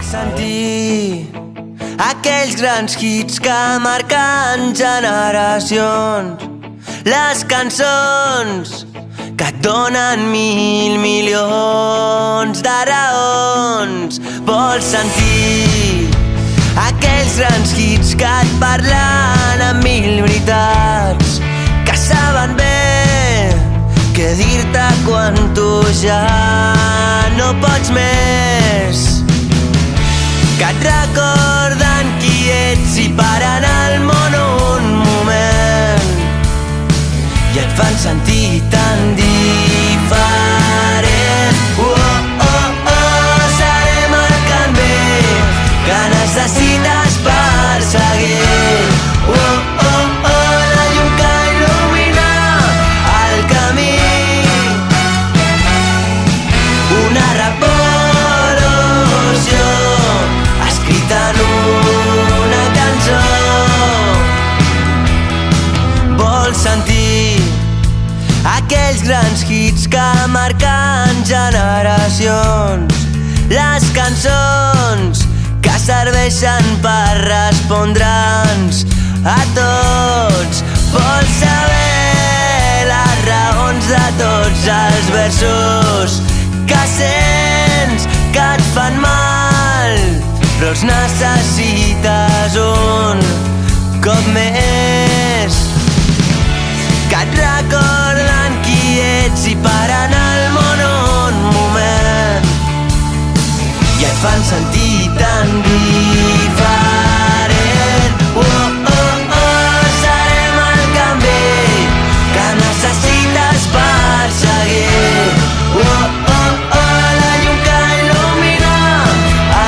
sentir aquells grans hits que marquen generacions, les cançons que et donen mil milions de raons. Vols sentir aquells grans hits que et parlen amb mil veritats, que saben bé què dir-te quan tu ja no pots més, que et recorden qui ets i paren el món un moment i et fan sentir tan diferent. Serem el canvi que necessites per seguir. La llum que il·lumina el camí, una revolució escrita en una cançó. Vols sentir aquells grans hits que marquen generacions, les cançons que serveixen per respondre'ns a tots. Vols saber les raons de tots els versos que sents que et fan mal, però els necessites un cop més, que et recorden qui ets i paren el món un moment i et fan sentir tan diferent. Serem el canvi que necessites per seguir. La llum que il·lumina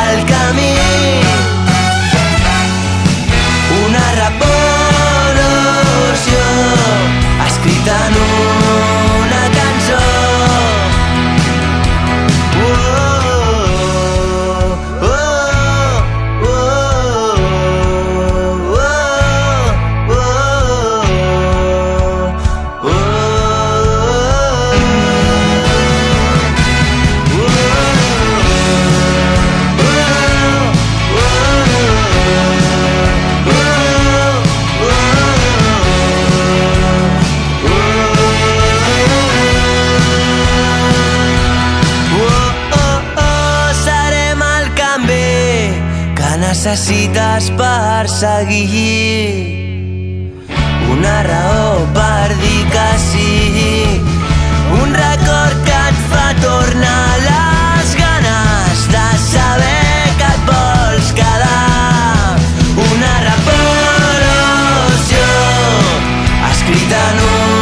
el camí, una revolució escrita en una cançó. Necessites per seguir, una raó per dir que sí, un record que et fa tornar les ganes de saber que et vols quedar, una revolució escrita en un